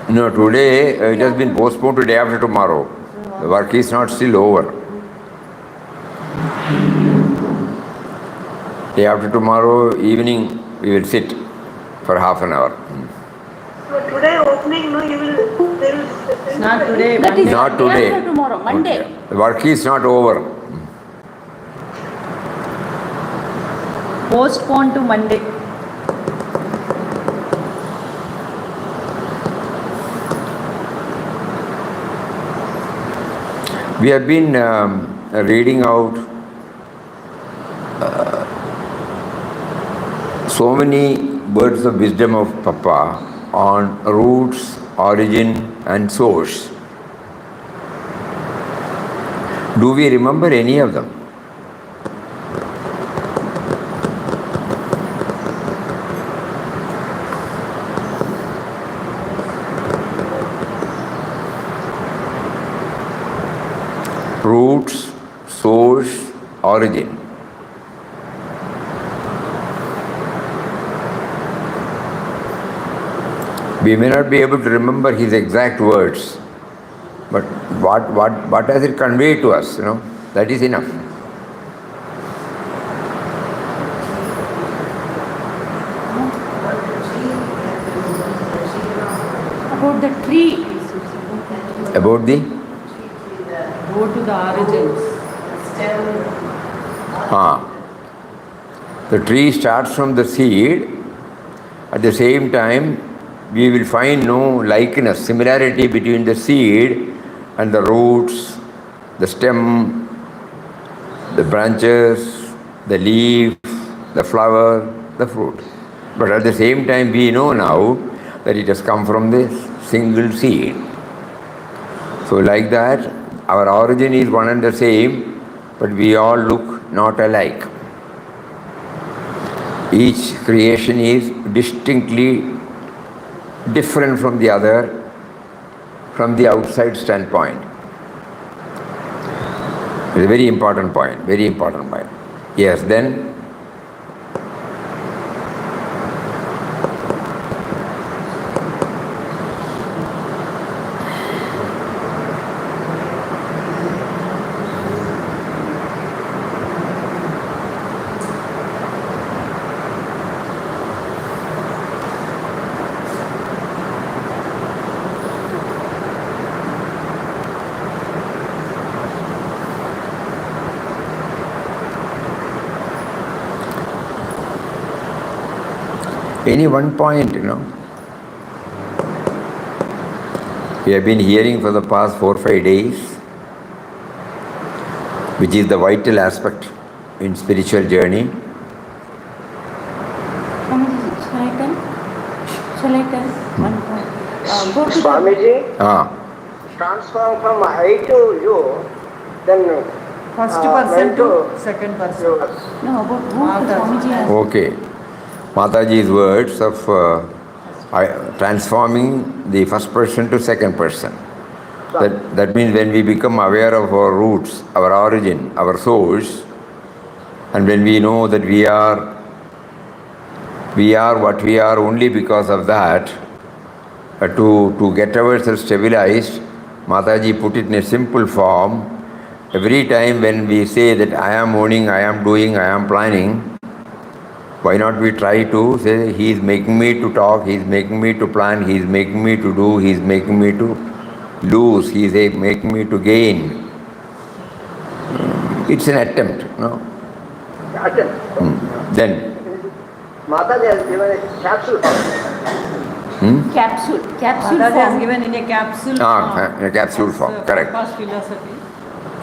No, today it has been postponed to day after tomorrow. The work is not still over. Day after tomorrow evening we will sit for half an hour. So today opening, no, you will. It's not today. That is not today. Tomorrow, Monday. Okay. The work is not over. Postponed to Monday. We have been reading out so many words of wisdom of Papa on roots, origin and source. Do we remember any of them? Roots, source, origin. We may not be able to remember his exact words, but what does it convey to us, that is enough. About the tree. About the? Go to the origins. The tree starts from the seed. At the same time, we will find no likeness, similarity between the seed and the roots, the stem, the branches, the leaf, the flower, the fruit. But at the same time, we know now that it has come from this single seed. So like that, our origin is one and the same, but we all look not alike. Each creation is distinctly different from the other from the outside standpoint. It's a very important point, very important point. Yes, then? Any one point, We have been hearing for the past 4 or 5 days, which is the vital aspect in spiritual journey. Shall I tell? One point. Go to Swamiji, transform from I to you, then first went person to second person. No, about who Swamiji has. Okay. Mataji's words of transforming the first person to second person. That means when we become aware of our roots, our origin, our source, and when we know that we are what we are only because of that, to get ourselves stabilized, Mataji put it in a simple form. Every time when we say that I am owning, I am doing, I am planning, why not we try to say, he is making me to talk, he is making me to plan, he is making me to do, he is making me to lose, he is making me to gain. It's an attempt, no? Then? Mataji has given a capsule. Capsule That form. has given in a capsule form. In a capsule form, That's correct. Papa's philosophy.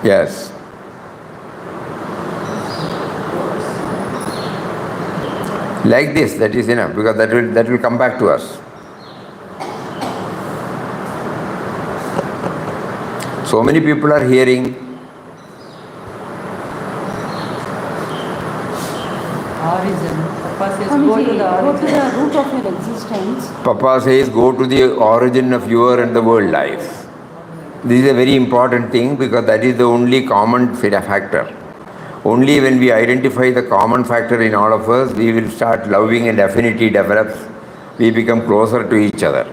Yes. Like this, that is enough, because that will come back to us. So many people are hearing. Origin. Papa says Swamiji, go to the go to origin. the root of your existence. Papa says, go to the origin of your and the world life. This is a very important thing because that is the only common factor. Only when we identify the common factor in all of us, we will start loving and affinity develops. We become closer to each other.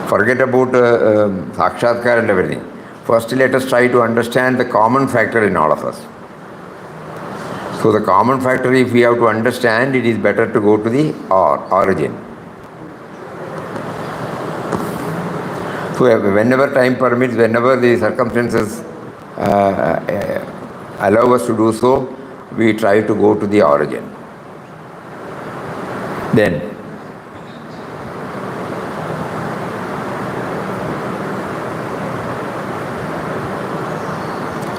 Forget about sakshatkar and everything. First, let us try to understand the common factor in all of us. So the common factor, if we have to understand, it is better to go to the origin. So whenever time permits, whenever the circumstances allow us to do so, we try to go to the origin. Then,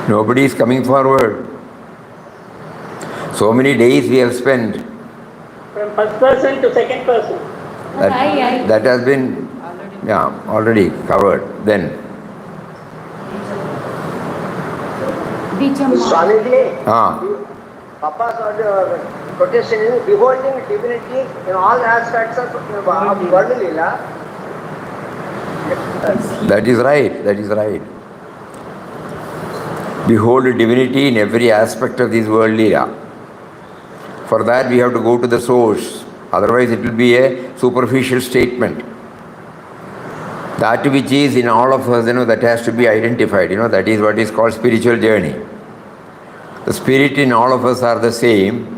nobody is coming forward. So many days we have spent. From first person to second person. That has been already covered. Then, Swamiji, Papa's quotation is beholding divinity in all aspects of world lila. that is right, that is right. Behold divinity in every aspect of this world lila. For that we have to go to the source. Otherwise it will be a superficial statement. That which is in all of us, that has to be identified. That is what is called spiritual journey. The spirit in all of us are the same,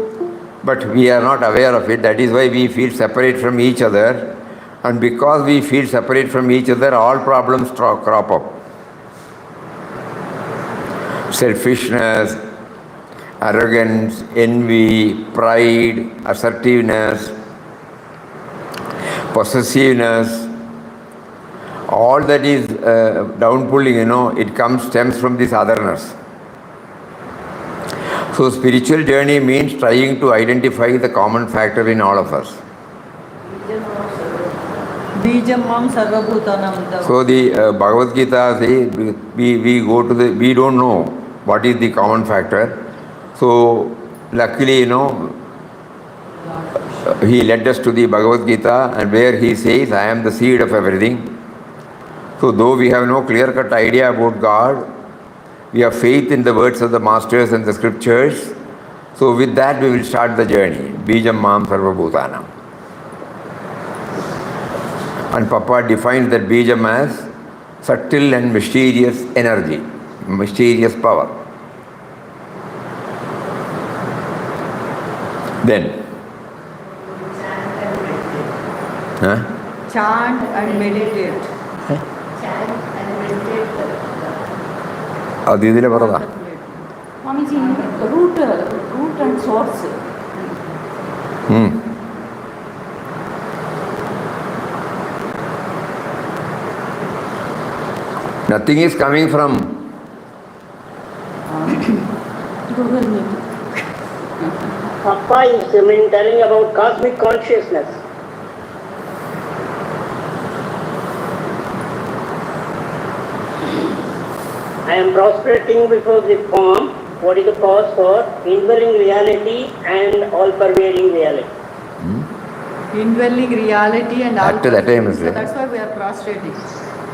but we are not aware of it. That is why we feel separate from each other And because we feel separate from each other, all problems crop up. Selfishness, arrogance, envy, pride, assertiveness, possessiveness, all that is downpulling, it stems from this otherness. So spiritual journey means trying to identify the common factor in all of us. So the Bhagavad Gita says we don't know what is the common factor. So luckily, he led us to the Bhagavad Gita, and where he says, I am the seed of everything. So though we have no clear-cut idea about God, we have faith in the words of the masters and the scriptures. So with that we will start the journey. Bijam Mam Sarva Bhutanam. And Papa defines that Bijam as subtle and mysterious energy, mysterious power. Then, Chant and meditate. അത് ഇതിലെ പറഞ്ഞതാ. Swamiji, root and source. Nothing is coming from. Papa is telling about cosmic consciousness. I am prostrating before the form. What is the cause for indwelling reality and all-pervading reality? Indwelling reality and all. So that's why we are prostrating.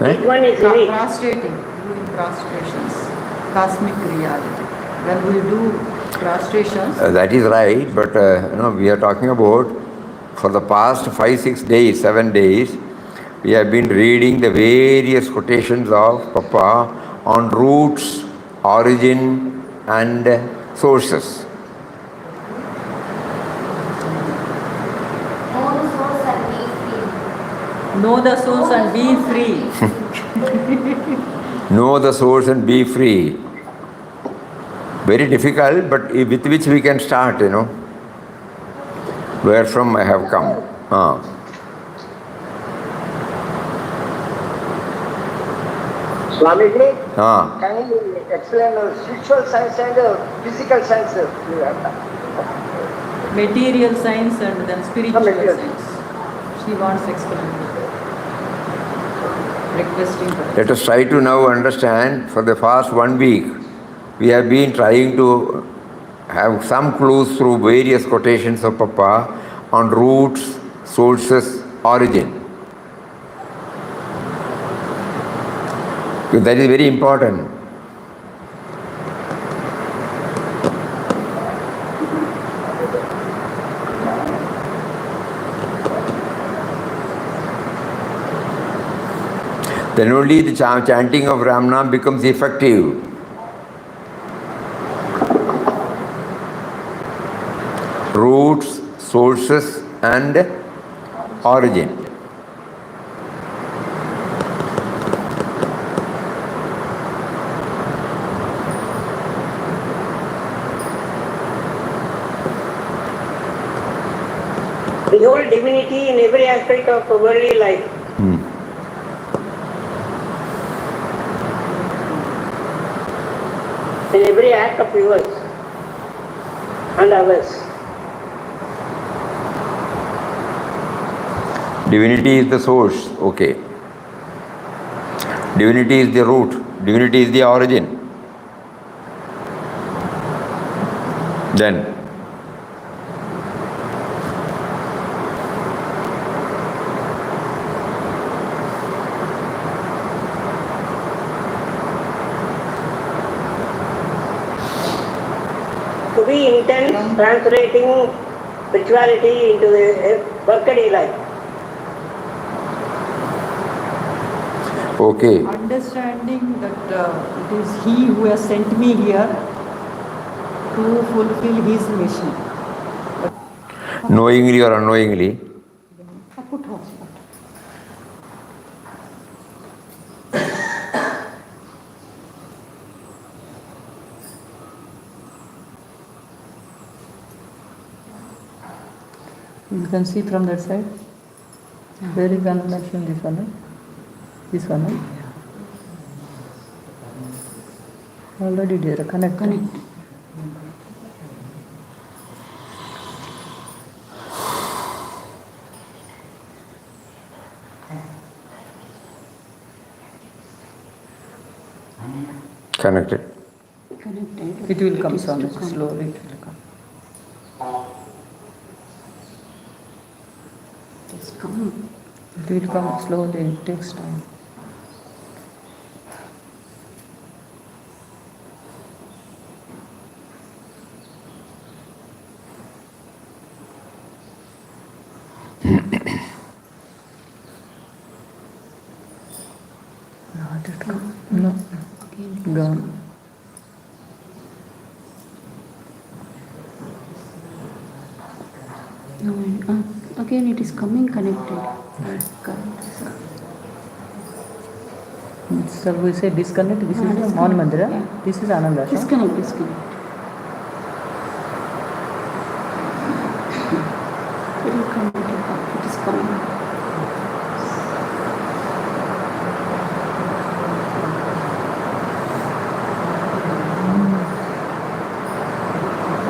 Which one is unique? Prostrating, doing prostrations. Cosmic reality. When we do prostrations. That is right, but we are talking about for the past 5, 6 days, 7 days, we have been reading the various quotations of Papa on roots, origin and sources. Know the source and be free. Know the source and be free. Very difficult, but with which we can start, Where from I have come. Swamiji, can you explain spiritual science and physical science? Material science and then spiritual science. She wants explanation. Requesting for it. Let us try to now understand. For the past 1 week, we have been trying to have some clues through various quotations of Papa on roots, sources, origin. That is very important. Then only the chanting of Ramnam becomes effective. Roots, sources and origin. Behold divinity in every aspect of worldly life. In every act of yours and others. Divinity is the source, okay. Divinity is the root. Divinity is the origin. Then, to be intense, translating spirituality into the workaday life. okay. Understanding that it is He who has sent me here to fulfill His mission. Knowingly or unknowingly. You can see from that side. Where is Anandashram? This one, right? This one, right? Already there, connect. Connected. It will come slowly, it will come. It's come. It will come slowly, it takes time. Not it come. No. Gone. No, again it is coming connected. So we say disconnect. This is on Mandira. Yeah. This is Anandashram. Disconnect. It will come. It is coming.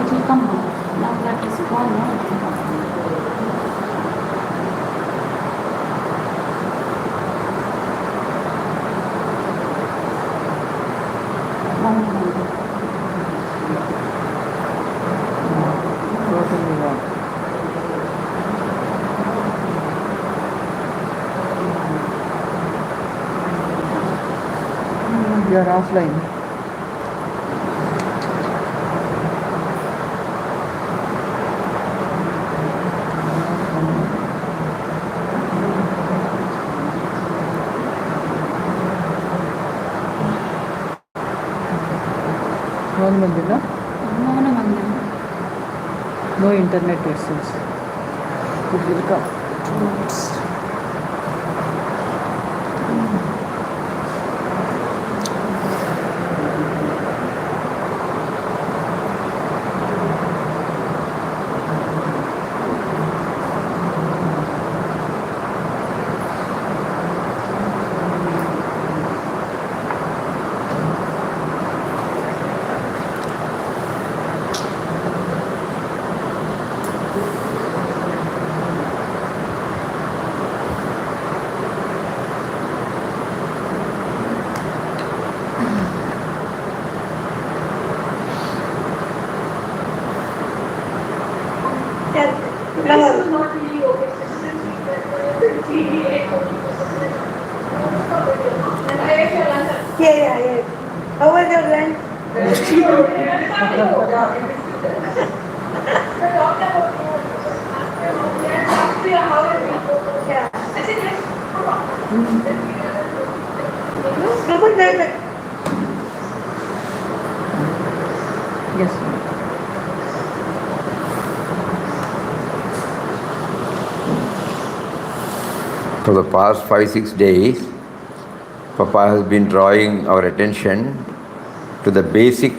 It will come now. Now that is gone. Now it will come. Totally wrong. You are offline. On Mandira. No internet, it seems. It will come. Yeah. How was your lunch? Yes. For the past 5-6 days, Papa has been drawing our attention to the basic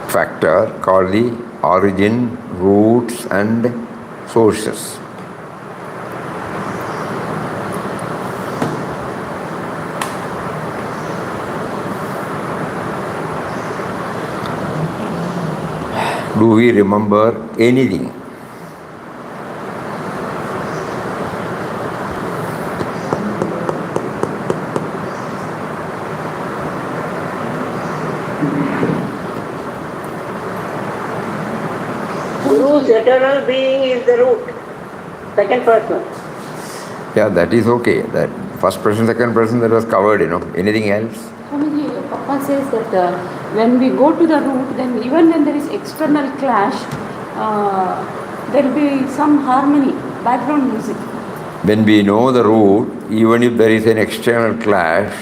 factor called the origin, roots and sources. Do we remember anything? Guru's eternal being is the root. Second person. Yeah, that is okay. That first person, second person, that was covered, Anything else? Swamiji, Papa says that when we go to the root, then even when there is external clash, there will be some harmony, background music. When we know the root, even if there is an external clash,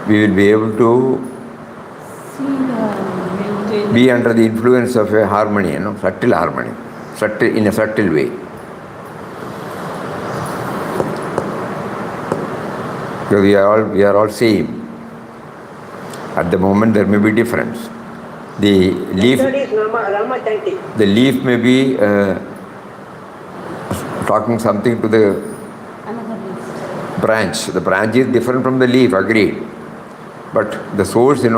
we will be able to be under the influence of a harmony, subtle harmony, in a subtle way. Because we are all same. At the moment there may be difference. The leaf may be talking something to the Another leaf. branch. The branch is different from the leaf, agreed. But the source, the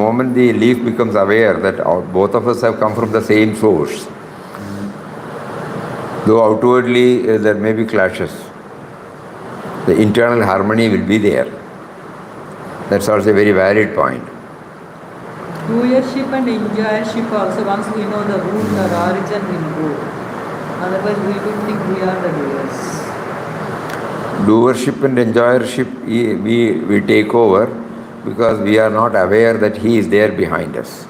moment the leaf becomes aware that both of us have come from the same source, though outwardly there may be clashes, the internal harmony will be there. That's also a very valid point. Doership and enjoyership also, once we know the root or origin, will go. Otherwise, we don't think we are the doers. Doership and enjoyership, we take over because we are not aware that he is there behind us.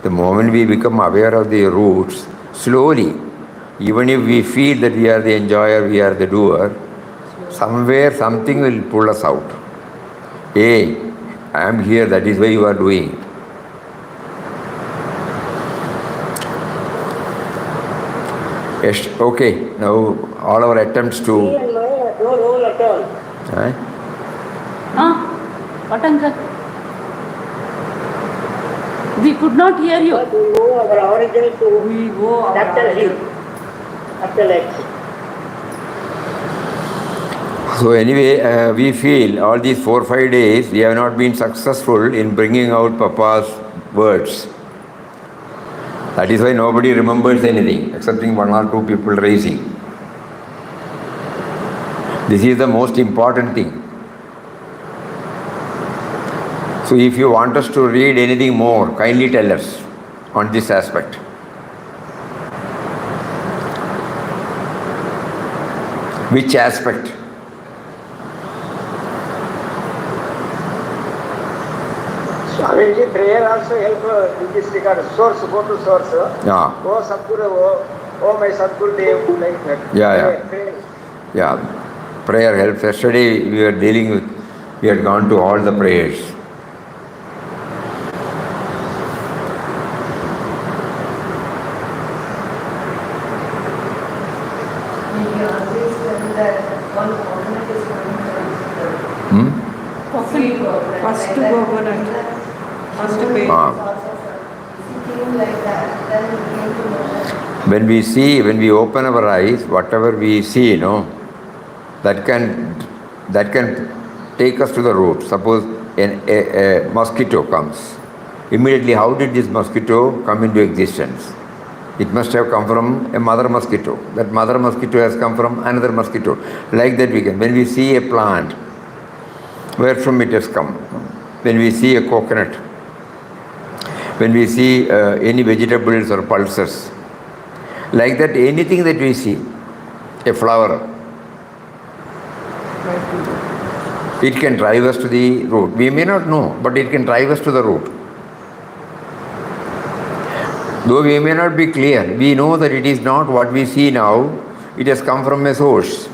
The moment we become aware of the roots, slowly, even if we feel that we are the enjoyer, we are the doer, somewhere something will pull us out. Hey, I am here, that is why you are doing. Yes, okay, now all our attempts to... Me and my no role at all. What, uncle? We could not hear you. But we know our origin to We go our capital H. origin. Capital X. So anyway, we feel all these 4 or 5 days we have not been successful in bringing out Papa's words. That is why nobody remembers anything excepting 1 or 2 people raising. This is the most important thing. So if you want us to read anything more, kindly tell us on this aspect. Which aspect? Swamiji, prayer also help in this regard. Source, go to source. Yeah. Oh Sadguru, oh my Sadguru Dev, like that. Yeah. Pray. Yeah, prayer helps. Yesterday we had gone to all the prayers. We always tell that one coconut is coming from First coconut, first page. like that, then we came to know that. When we open our eyes, whatever we see, that can take us to the root. Suppose a mosquito comes. Immediately, how did this mosquito come into existence? It must have come from a mother mosquito. That mother mosquito has come from another mosquito. Like that we can. When we see a plant, where from it has come? When we see a coconut, when we see any vegetables or pulses, like that anything that we see, a flower, it can drive us to the root. We may not know, but it can drive us to the root. Though we may not be clear, we know that it is not what we see now, it has come from a source.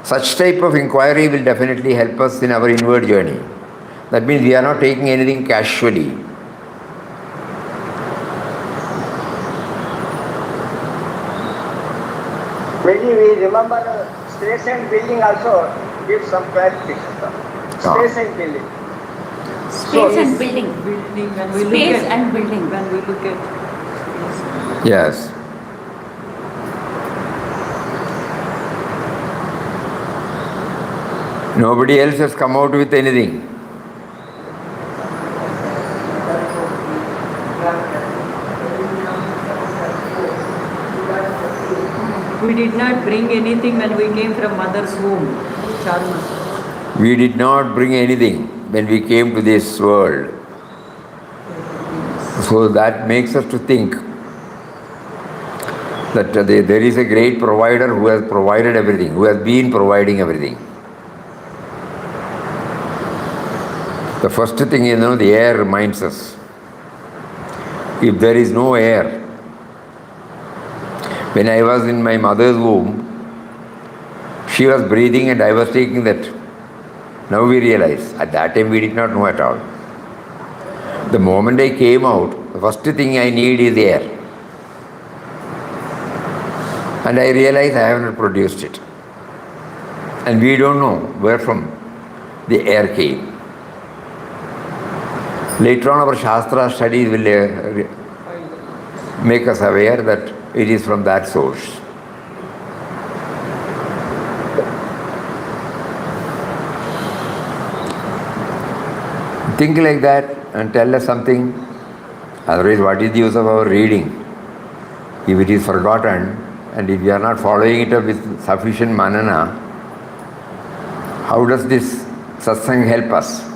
Such type of inquiry will definitely help us in our inward journey. That means we are not taking anything casually. Maybe we remember space and building also give some clarification. Space and building. Space and building. Building, when we Space look at, and building. when we look at Yes. Nobody else has come out with anything. we did not bring anything when we came from mother's womb, Charma. We did not bring anything when we came to this world. So that makes us to think that there is a great provider who has provided everything, who has been providing everything. The first thing the air reminds us. If there is no air, when I was in my mother's womb, she was breathing and I was taking that. Now we realize, at that time we did not know at all. The moment I came out, the first thing I need is air. And I realize I have not produced it. And we don't know where from the air came. Later on our Shastra studies will make us aware that it is from that source. Think like that and tell us something. Otherwise, what is the use of our reading? If it is forgotten and if we are not following it up with sufficient manana, how does this satsang help us?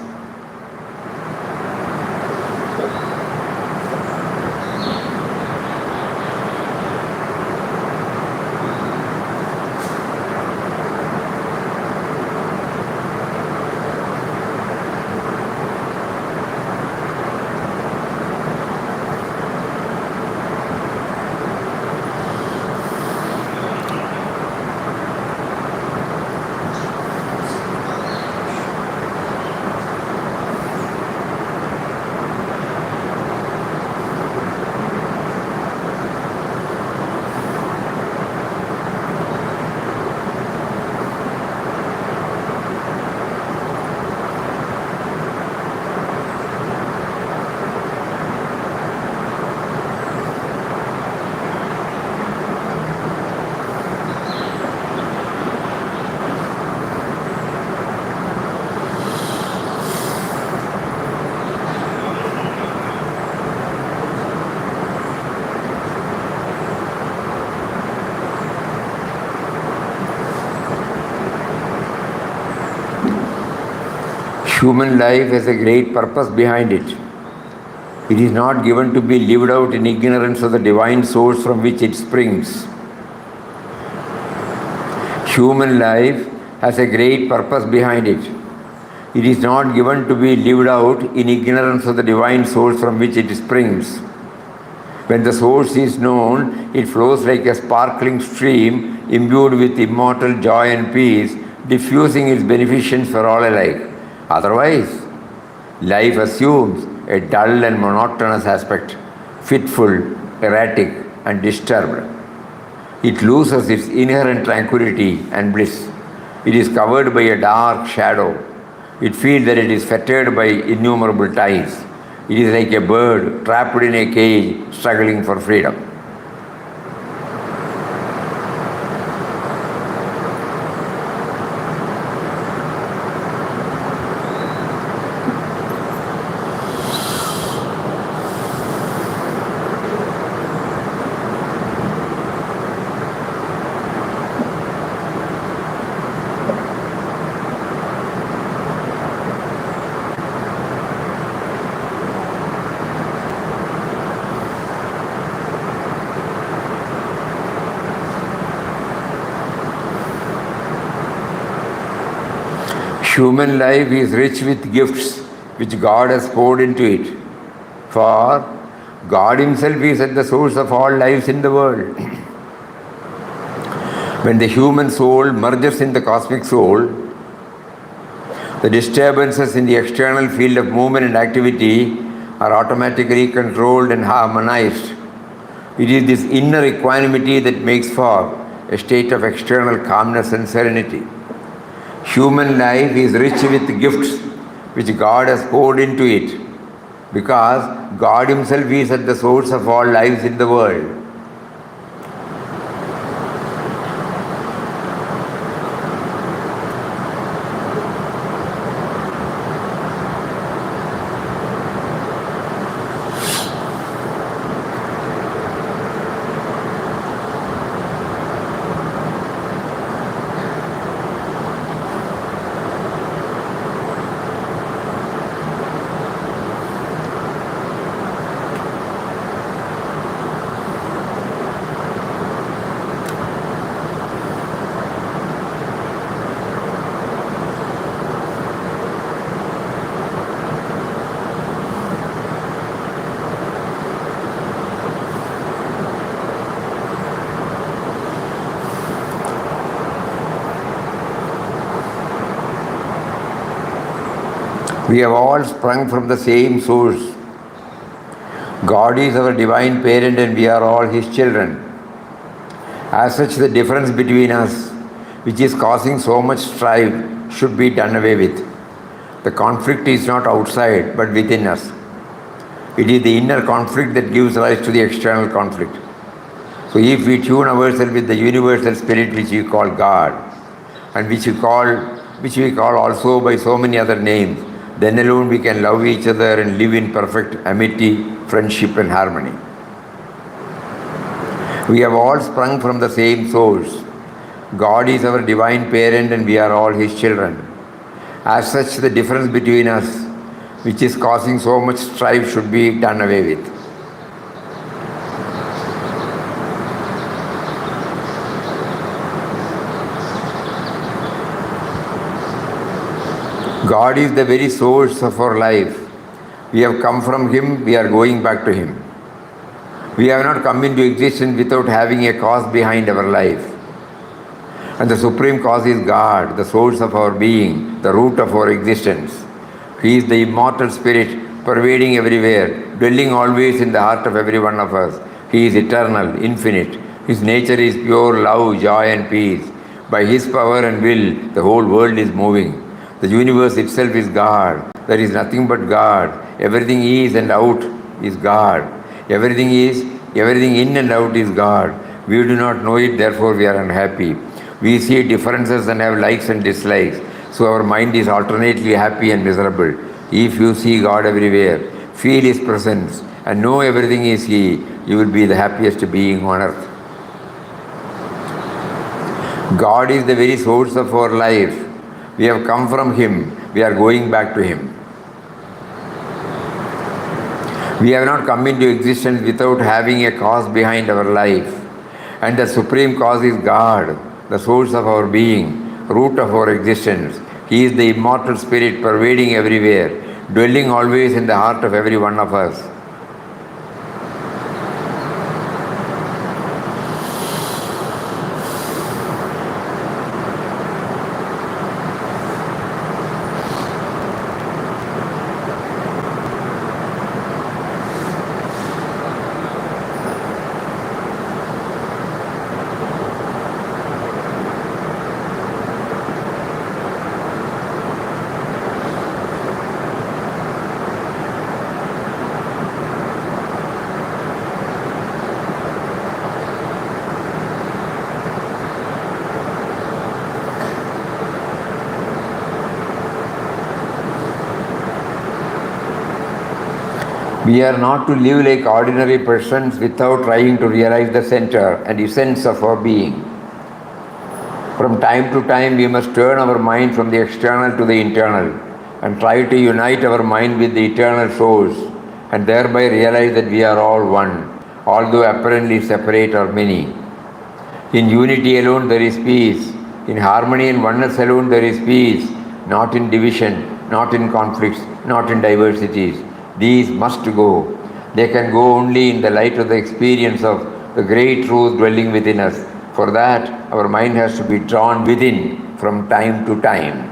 Human life has a great purpose behind it. It is not given to be lived out in ignorance of the divine source from which it springs. Human life has a great purpose behind it. It is not given to be lived out in ignorance of the divine source from which it springs. When the source is known, it flows like a sparkling stream imbued with immortal joy and peace, diffusing its beneficence for all alike. Otherwise, life assumes a dull and monotonous aspect, fitful, erratic, and disturbed. It loses its inherent tranquility and bliss. It is covered by a dark shadow. It feels that it is fettered by innumerable ties. It is like a bird trapped in a cage, struggling for freedom. Human life is rich with gifts which God has poured into it. For God Himself is at the source of all lives in the world. When the human soul merges in the cosmic soul, the disturbances in the external field of movement and activity are automatically controlled and harmonized. It is this inner equanimity that makes for a state of external calmness and serenity. Human life is rich with gifts which God has poured into it, because God Himself is at the source of all lives in the world. We have all sprung from the same source. God is our divine parent and we are all His children. As such, the difference between us, which is causing so much strife, should be done away with. The conflict is not outside but within us. It is the inner conflict that gives rise to the external conflict. So if we tune ourselves with the universal spirit which we call God, and which we call also by so many other names, Then alone we can love each other and live in perfect amity, friendship and harmony. We have all sprung from the same source. God is our divine parent and we are all His children. As such, the difference between us, which is causing so much strife, should be done away with. God is the very source of our life. We have come from Him, we are going back to Him. We have not come into existence without having a cause behind our life. And the supreme cause is God, the source of our being, the root of our existence. He is the immortal spirit pervading everywhere, dwelling always in the heart of every one of us. He is eternal, infinite. His nature is pure love, joy and peace. By His power and will, the whole world is moving. The universe itself is God. There is nothing but God. Everything is and out is God. Everything in and out is God. We do not know it, therefore we are unhappy. We see differences and have likes and dislikes. So our mind is alternately happy and miserable. If you see God everywhere, feel His presence, and know everything is He, you will be the happiest being on earth. God is the very source of our life. We have come from Him. We are going back to Him. We have not come into existence without having a cause behind our life. And the supreme cause is God, the source of our being, root of our existence. He is the immortal spirit pervading everywhere, dwelling always in the heart of every one of us. We are not to live like ordinary persons without trying to realize the center and essence of our being. From time to time, we must turn our mind from the external to the internal and try to unite our mind with the eternal source and thereby realize that we are all one, although apparently separate or many. In unity alone there is peace. In harmony and oneness alone there is peace, not in division, not in conflicts, not in diversities. These must go. They can go only in the light of the experience of the great truth dwelling within us. For that, our mind has to be drawn within from time to time.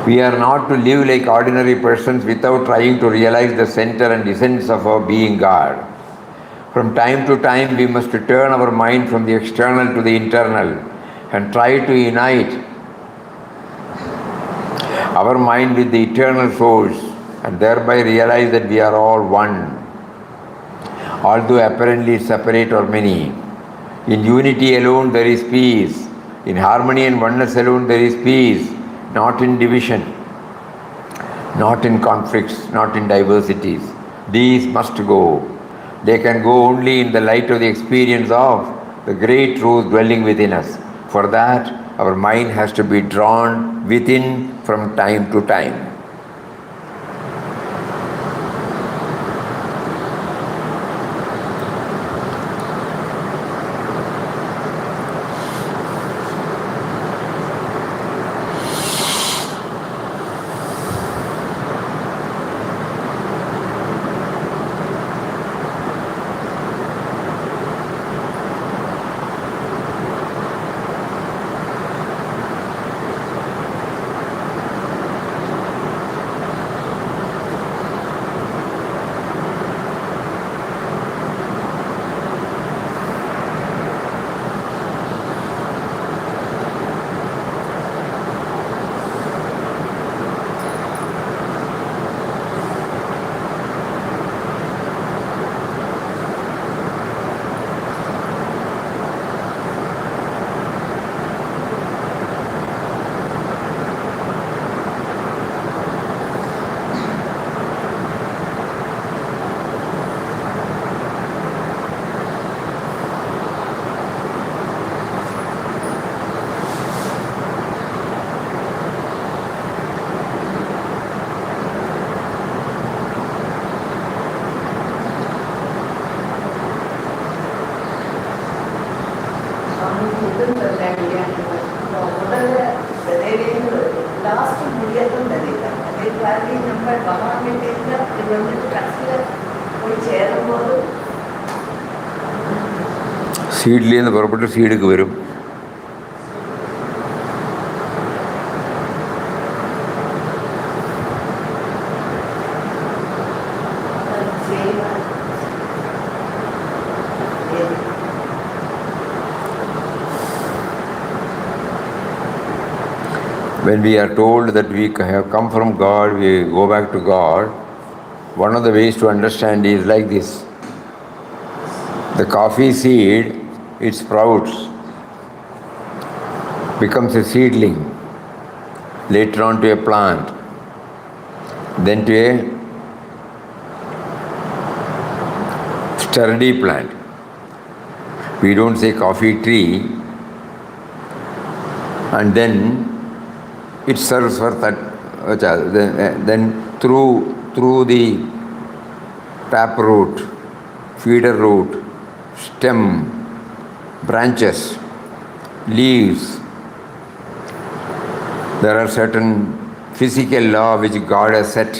We are not to live like ordinary persons without trying to realize the center and essence of our being God. From time to time, we must turn our mind from the external to the internal and try to unite our mind with the eternal source and thereby realize that we are all one, although apparently separate or many. In unity alone there is peace. In harmony and oneness alone there is peace, not in division, not in conflicts, not in diversities. These must go. They can go only in the light of the experience of the great truth dwelling within us. For that, our mind has to be drawn within from time to time. കിട്ടുന്നില്ല முதல்ல விதையிலேருந்து last முடியதும் விதைதான். அதே மாதிரி நம்ம பகவான்கிட்ட இது வந்துட்டு கடைசியில் போய் சேரும்போது സീഡിലേന്ന് പുറപ്പെട്ട് സീഡുക്ക് വരും. When we are told that we have come from God, we go back to God, one of the ways to understand is like this. The coffee seed, it sprouts, becomes a seedling, later on to a plant, then to a sturdy plant. We don't say coffee tree, and then it serves for that. Then through the tap root, feeder root, stem, branches, leaves, there are certain physical law which God has set,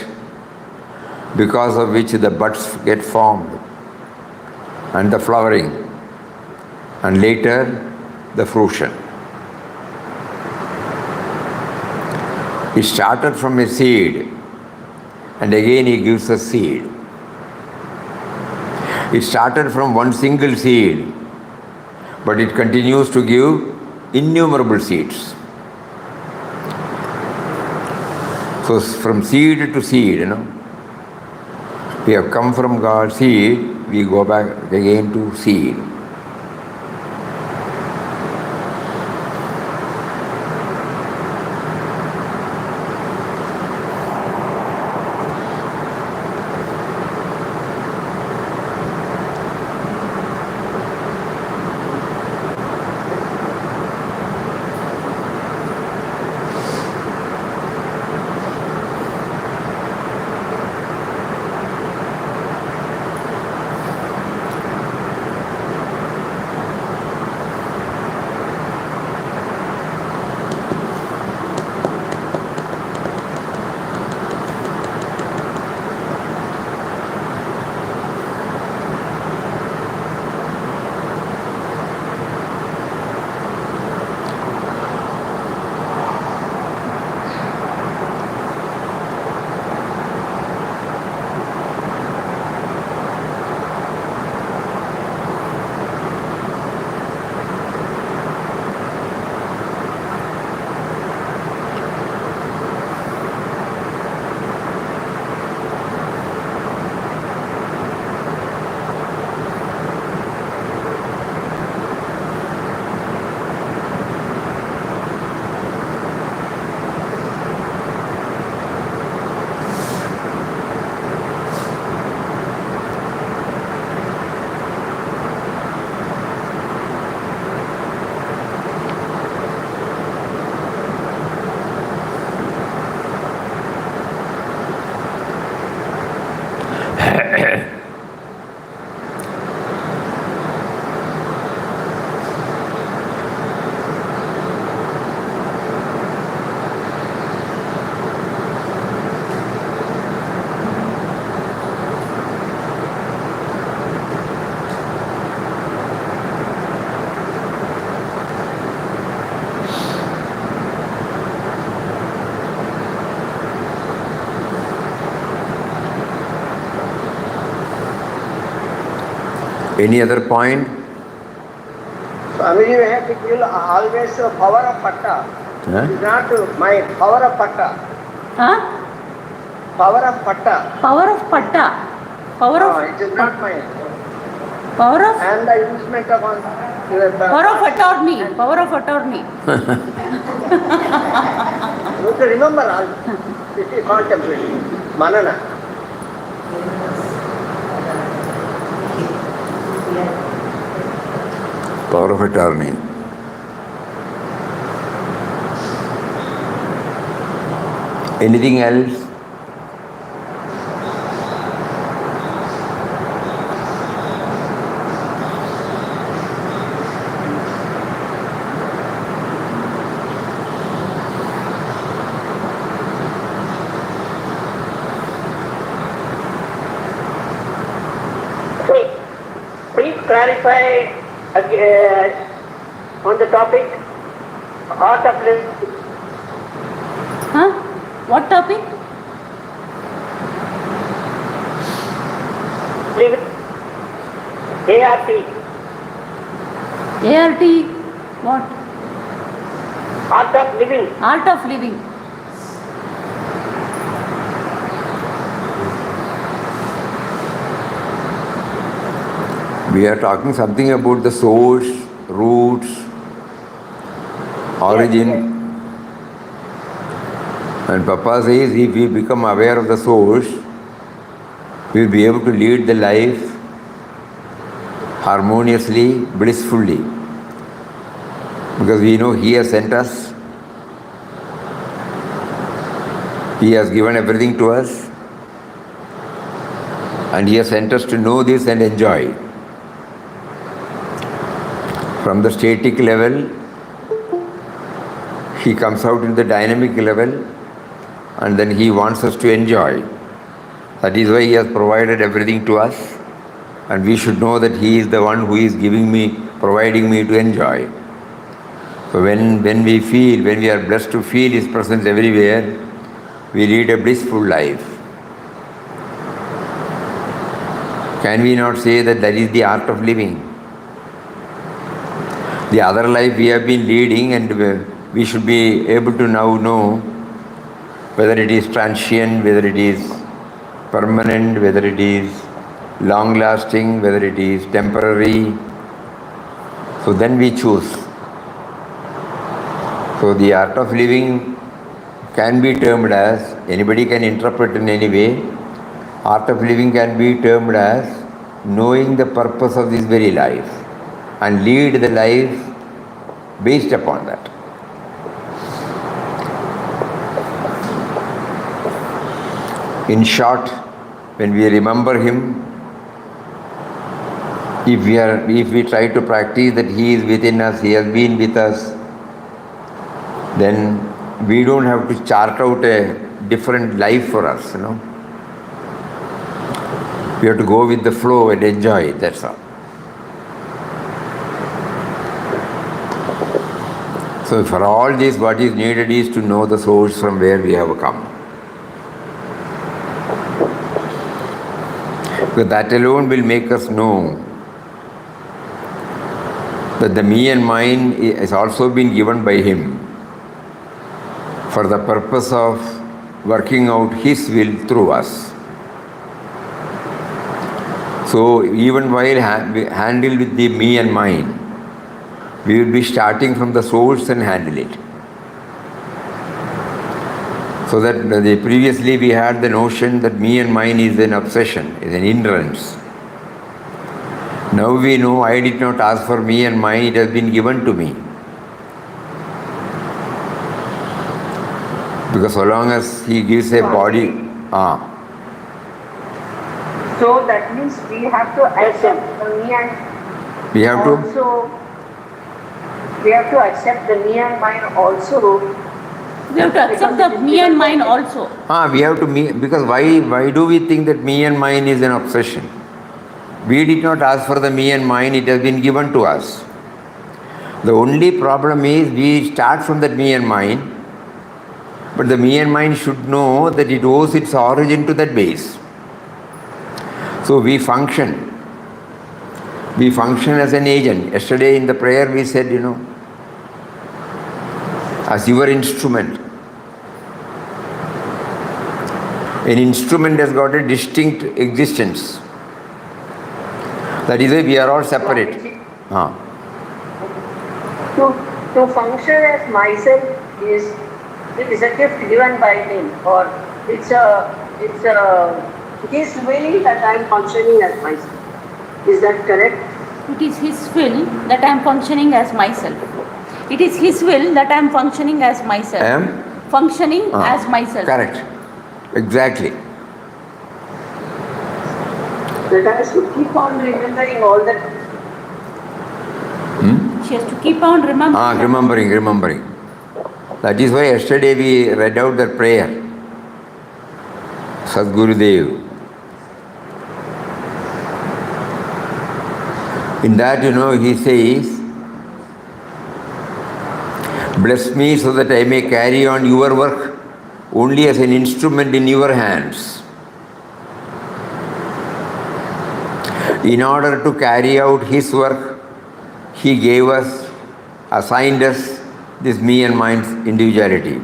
because of which the buds get formed and the flowering and later the fruition. He started from a seed and again he gives a seed. It started from one single seed, but it continues to give innumerable seeds. So from seed to seed, we have come from God's seed, we go back again to seed. Any other point? Swamiji, we have to kill always the power of Patta. It's not mind, power of Patta. Huh? Power of Patta. Power of Patta. Power of. It is not mind. Power of. And the investment of Power of attorney. Power of attorney. You have to remember all. This is contemplating. Manana. Power of attorney. Anything else? please clarify on the topic art of living. Huh? What topic? ART. ART, what? Art of living. Art of living. We are talking something about the source, roots, origin. And Papa says if we become aware of the source, we will be able to lead the life harmoniously, blissfully. Because we know He has sent us, He has given everything to us, and He has sent us to know this and enjoy. From the static level, He comes out in the dynamic level, and then He wants us to enjoy. That is why He has provided everything to us, and we should know that He is the one who is providing me to enjoy. So when we are blessed to feel His presence everywhere, we lead a blissful life. Can we not say that that is the art of living? The other life we have been leading, and we should be able to now know whether it is transient, whether it is permanent, whether it is long-lasting, whether it is temporary. So then we choose. So the art of living can be termed as, anybody can interpret in any way, art of living can be termed as knowing the purpose of this very life and lead the life based upon that. In short, when we remember Him, if we try to practice that He is within us, He has been with us, then we don't have to chart out a different life for us, We have to go with the flow and enjoy it, that's all. So for all this, what is needed is to know the source from where we have come. Because that alone will make us know that the me and mine has also been given by Him for the purpose of working out His will through us. So even while handled with the me and mine, we will be starting from the source and handle it. So that previously we had the notion that me and mine is an obsession, is an hindrance. Now we know I did not ask for me and mine, it has been given to me. Because so long as He gives a body, So that means we have to accept the me and we have to. also we have to accept the me and mine also. We have to accept the me and mine also. We have to because why do we think that me and mine is an obsession? We did not ask for the me and mine, it has been given to us. The only problem is we start from that me and mine, but the me and mine should know that it owes its origin to that base. So we function. We function as an agent. Yesterday in the prayer we said, as your instrument. An instrument has got a distinct existence. That is why we are all separate. To function as myself is a gift given by Him, or it's His will that I am functioning as myself. Is that correct? It is His will that I am functioning as myself. It is His will that I am functioning as myself. Functioning as myself. Correct. Exactly. That I has to keep on remembering all that. She has to keep on remembering. Remembering. That is why yesterday we read out the prayer. Sadgurudev. In that, he says, bless me so that I may carry on your work only as an instrument in your hands. In order to carry out his work, he gave us, assigned us this me and mine individuality.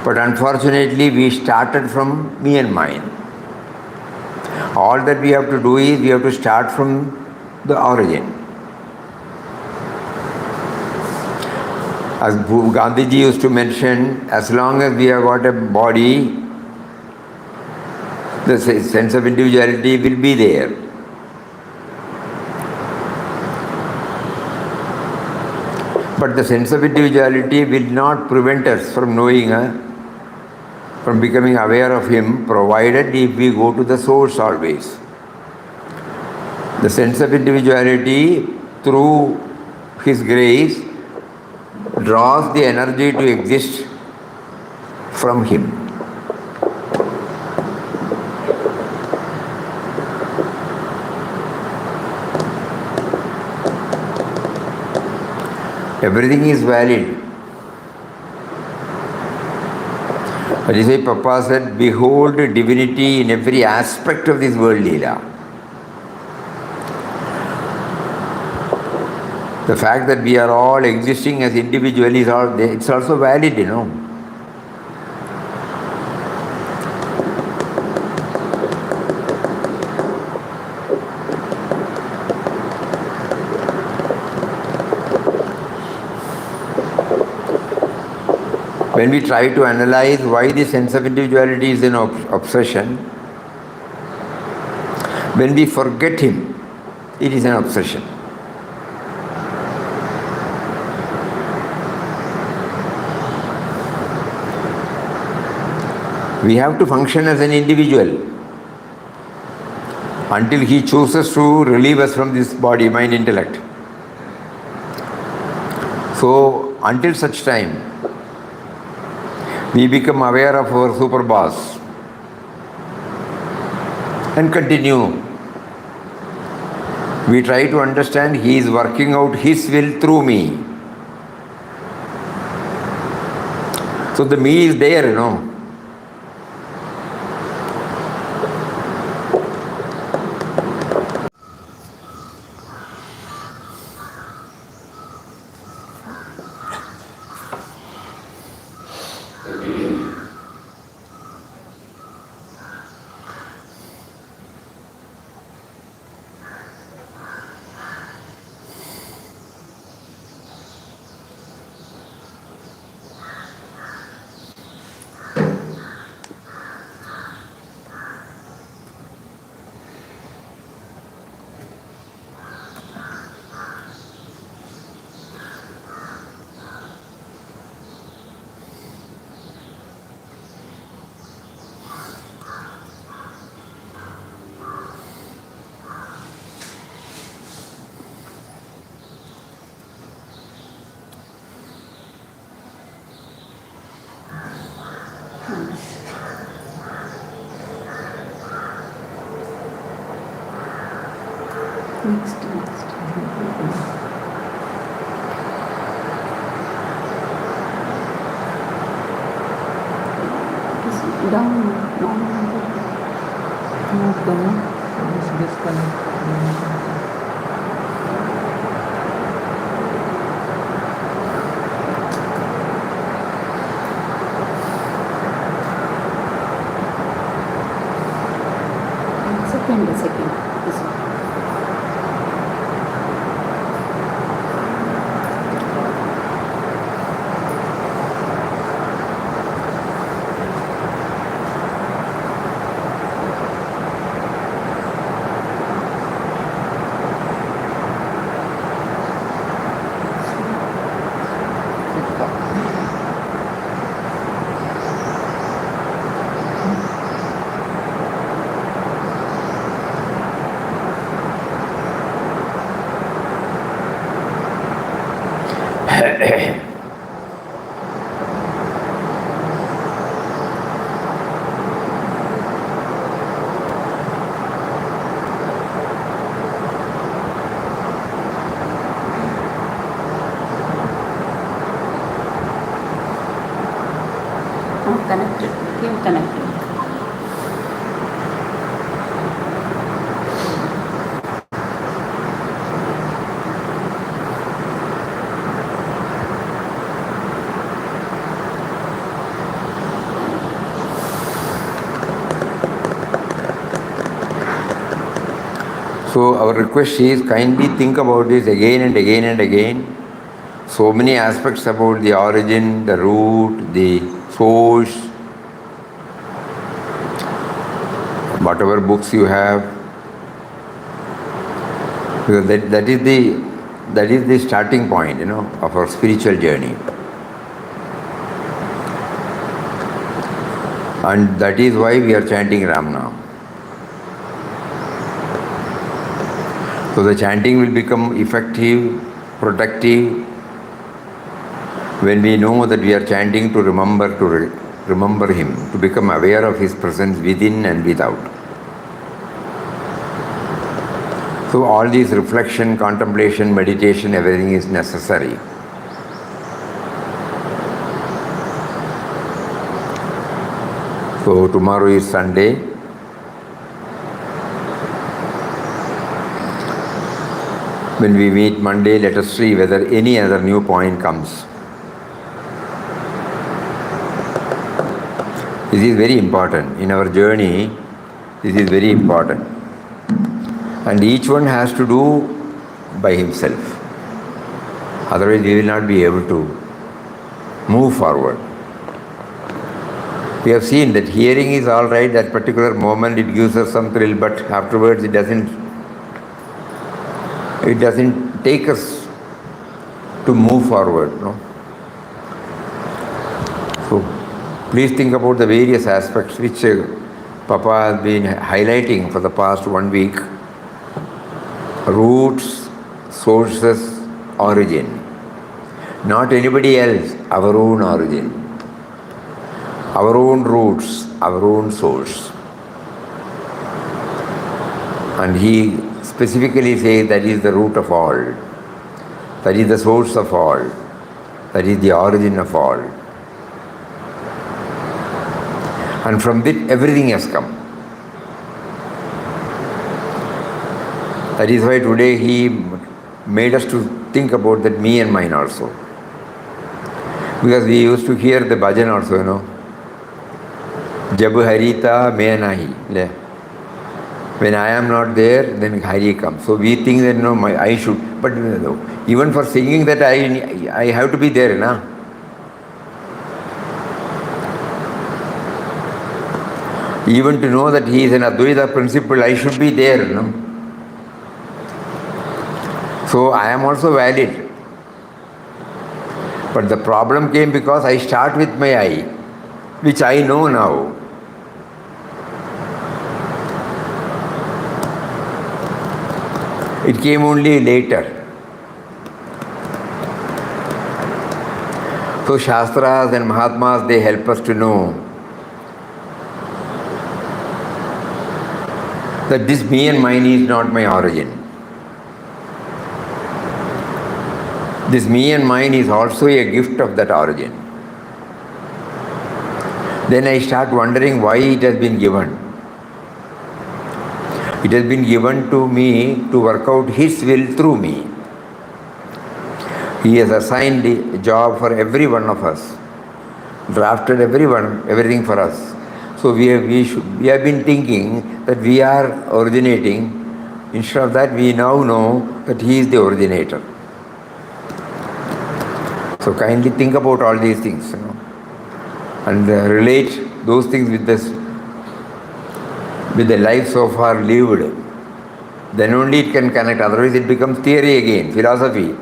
But unfortunately, we started from me and mine. All that we have to do is we have to start from the origin. As Gandhiji used to mention, as long as we have got a body, the sense of individuality will be there. But the sense of individuality will not prevent us from knowing, from becoming aware of him, provided if we go to the source always. The sense of individuality, through his grace, draws the energy to exist from him. Everything is valid. That is why Papa said, behold divinity in every aspect of this world Leela. The fact that we are all existing as individuals, it's also valid, When we try to analyze why the sense of individuality is an obsession, when we forget him, it is an obsession. We have to function as an individual until he chooses to relieve us from this body, mind, intellect. So, until such time, we become aware of our super boss and continue. We try to understand he is working out his will through me. So the me is there, Next. Down. Move down. Just disconnect. Second. connected, became connected. So our request is kindly think about this again and again and again. So many aspects about the origin, the root, the source, whatever books you have. Because that is the starting point, of our spiritual journey. And that is why we are chanting Ram Nam. So the chanting will become effective, protective, when we know that we are chanting to remember Him, to become aware of His presence within and without. So all these reflection, contemplation, meditation, everything is necessary. So tomorrow is Sunday. When we meet Monday, let us see whether any other new point comes. This is very important. In our journey, this is very important. And each one has to do by himself. Otherwise, we will not be able to move forward. We have seen that hearing is all right, that particular moment it gives us some thrill, but afterwards it doesn't take us to move forward. No? So please think about the various aspects which Papa has been highlighting for the past 1 week. Roots, sources, origin. Not anybody else, our own origin. Our own roots, our own source. And he specifically says that is the root of all. That is the source of all. That is the origin of all. And from it everything has come. That is why today he made us to think about that me and mine also. Because we used to hear the bhajan also, Jab harita mein nahi. When I am not there, then Hari comes. So we think that I should. But even for singing that I have to be there, na? Even to know that he is an Advaita principle, I should be there, no? So I am also valid. But the problem came because I start with my I, which I know now. It came only later. So Shastras and Mahatmas, they help us to know that this me and mine is not my origin. This me and mine is also a gift of that origin. Then I start wondering why it has been given. It has been given to me to work out His will through me. He has assigned a job for every one of us, drafted everything for us. So we have been thinking that we are originating. Instead of that, we now know that He is the originator. So kindly think about all these things, and relate those things with the life so far lived. Then only it can connect. Otherwise, it becomes theory again, philosophy.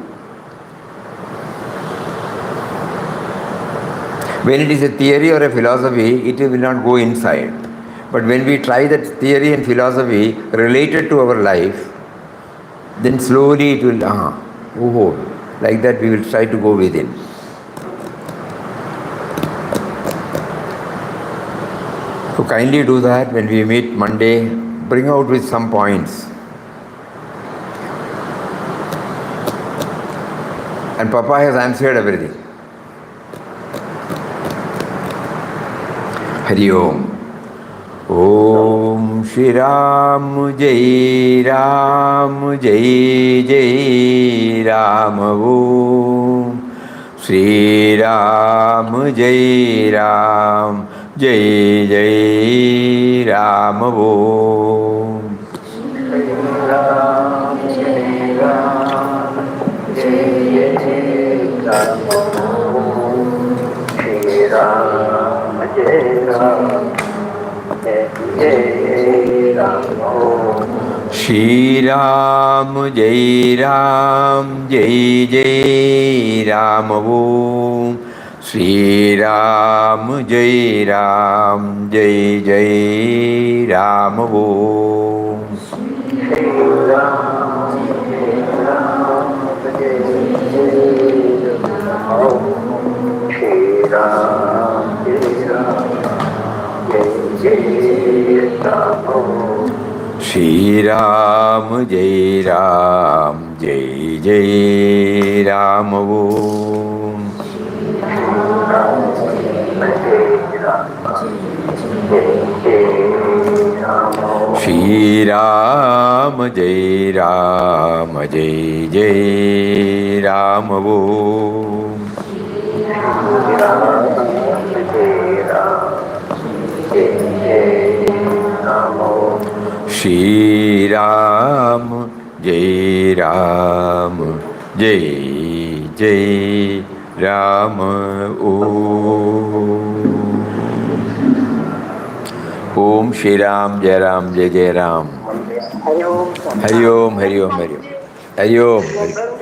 When it is a theory or a philosophy, it will not go inside. But when we try that theory and philosophy related to our life, then slowly it will, like that we will try to go within. So kindly do that when we meet Monday. Bring out with some points. And Papa has answered everything. Hari Om. Om Shri Ram Jai Ram Jai Jai Ram Om Shri Ram Jai Ram Jai Jai Ram Om Shri Ram Jai Ram Jai Jai Ram Om Shri Ram Jai Ram Jai Jai Ram Om Shri Ram Jai Ram Jai Jai Ram Om Shri Ram Jai Ram Jai Jai Ram Om Shri Ram Jai Ram Jai Jai Ram Om Om Shri Ram Jai Ram Jai Jai Ram Hari Om. Hari Om Hari Om Hari Om Hari Om